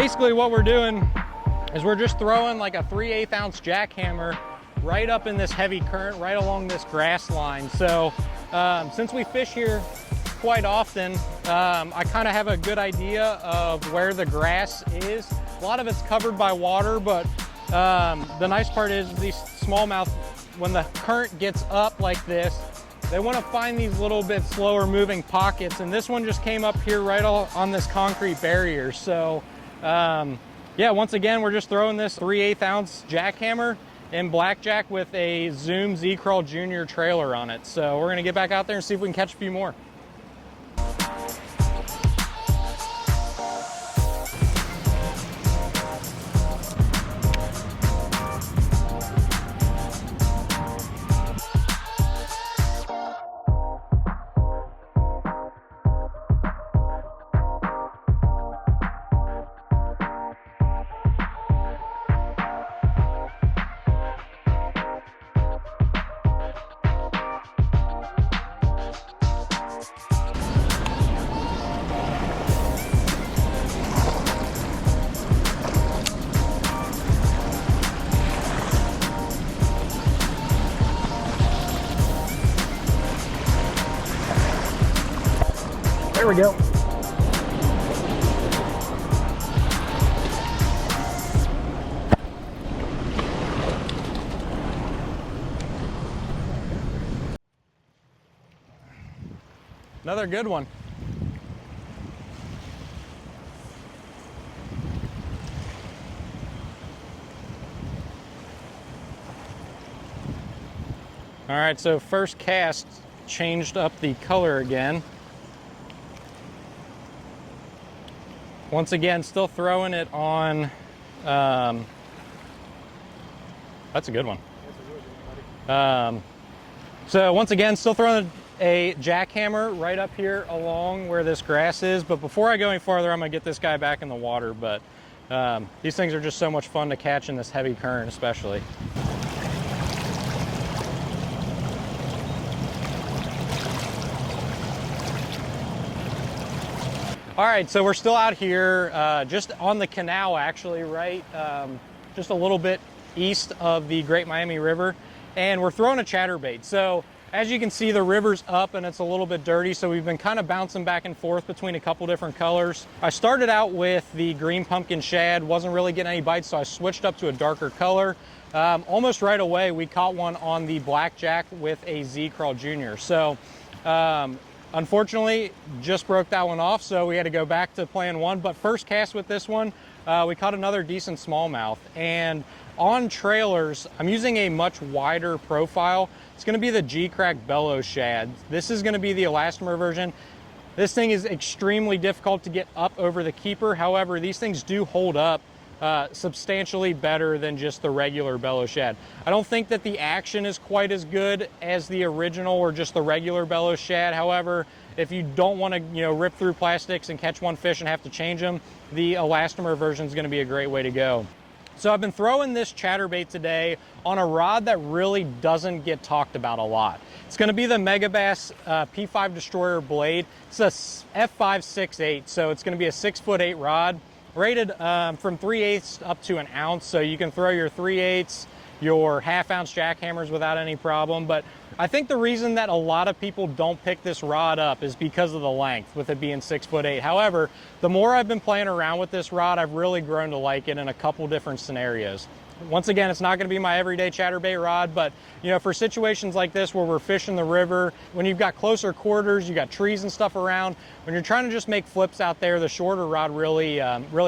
basically what we're doing is we're just throwing like a 3/8 ounce jackhammer right up in this heavy current, right along this grass line. So since we fish here quite often, I kind of have a good idea of where the grass is. A lot of it's covered by water, but the nice part is these smallmouth, when the current gets up like this, they want to find these little bit slower moving pockets, and this one just came up here right on this concrete barrier. So yeah, once again, we're just throwing this 3/8 ounce jackhammer in blackjack with a Zoom Z-Craw Junior trailer on it. So we're gonna get back out there and see if we can catch a few more. There we go. Another good one. All right, so first cast changed up the color again. Once again, still throwing it on, that's a good one. So once again, still throwing a jackhammer right up here along where this grass is. But before I go any farther, I'm gonna get this guy back in the water. But these things are just so much fun to catch in this heavy current especially. All right, so we're still out here just on the canal actually, right? Just a little bit east of the Great Miami River, and we're throwing a chatterbait. So as you can see, the river's up and it's a little bit dirty, so we've been kind of bouncing back and forth between a couple different colors. I started out with the green pumpkin shad, wasn't really getting any bites, so I switched up to a darker color. Almost right away, we caught one on the blackjack with a Z-Craw Junior. So unfortunately, just broke that one off, so we had to go back to plan one. But first cast with this one, we caught another decent smallmouth. And on trailers, I'm using a much wider profile. It's gonna be the Geecrack Bellows shad. This is gonna be the elastomer version. This thing is extremely difficult to get up over the keeper. However, these things do hold up substantially better than just the regular Bellows shad. I don't think that the action is quite as good as the original or just the regular Bellows shad. However, if you don't want to, rip through plastics and catch one fish and have to change them, the elastomer version is going to be a great way to go. So I've been throwing this chatterbait today on a rod that really doesn't get talked about a lot. It's going to be the Megabass P5 Destroyer blade. It's a F5 6/8, so it's going to be a 6'8" rod. Rated from 3/8 up to an ounce, so you can throw your 3/8, your half-ounce jackhammers without any problem. But I think the reason that a lot of people don't pick this rod up is because of the length, with it being 6'8". However, the more I've been playing around with this rod, I've really grown to like it in a couple different scenarios. Once again, it's not going to be my everyday chatterbait rod, but for situations like this where we're fishing the river, when you've got closer quarters, you got trees and stuff around, when you're trying to just make flips out there, the shorter rod really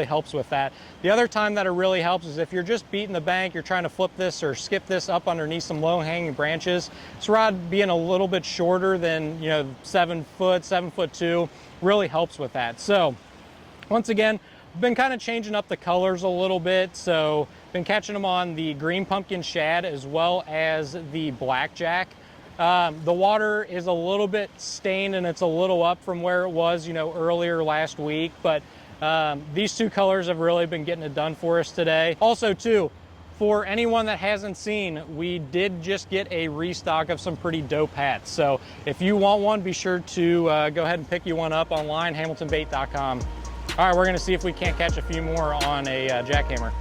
helps with that. The other time that it really helps is if you're just beating the bank, you're trying to flip this or skip this up underneath some low-hanging branches. This rod being a little bit shorter than 7 foot, 7'2", really helps with that. So once again, I've been kind of changing up the colors a little bit, so been catching them on the green pumpkin shad as well as the blackjack. The water is a little bit stained and it's a little up from where it was, earlier last week, but these two colors have really been getting it done for us today. Also too, for anyone that hasn't seen, we did just get a restock of some pretty dope hats. So if you want one, be sure to go ahead and pick you one up online, hamiltonbait.com. All right, we're gonna see if we can't catch a few more on a jackhammer.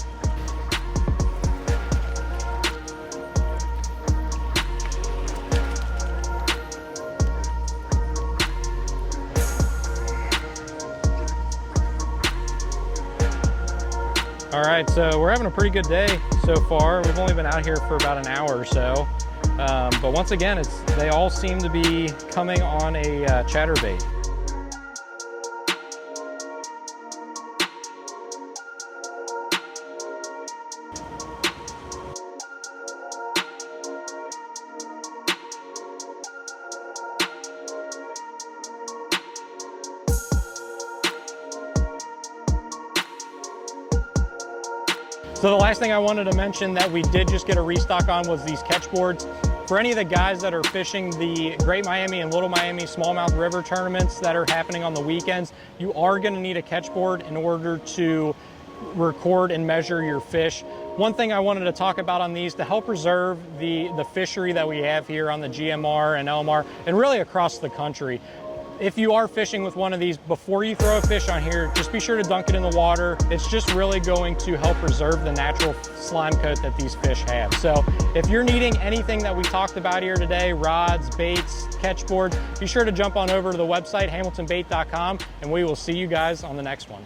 All right, so we're having a pretty good day so far. We've only been out here for about an hour or so. But once again, they all seem to be coming on a chatterbait. So the last thing I wanted to mention that we did just get a restock on was these catch boards. For any of the guys that are fishing the Great Miami and Little Miami smallmouth river tournaments that are happening on the weekends, you are going to need a catch board in order to record and measure your fish. One thing I wanted to talk about on these to help preserve the fishery that we have here on the GMR and LMR and really across the country. If you are fishing with one of these, before you throw a fish on here, just be sure to dunk it in the water. It's just really going to help preserve the natural slime coat that these fish have. So if you're needing anything that we talked about here today, rods, baits, catch boards, be sure to jump on over to the website, hamiltonbait.com, and we will see you guys on the next one.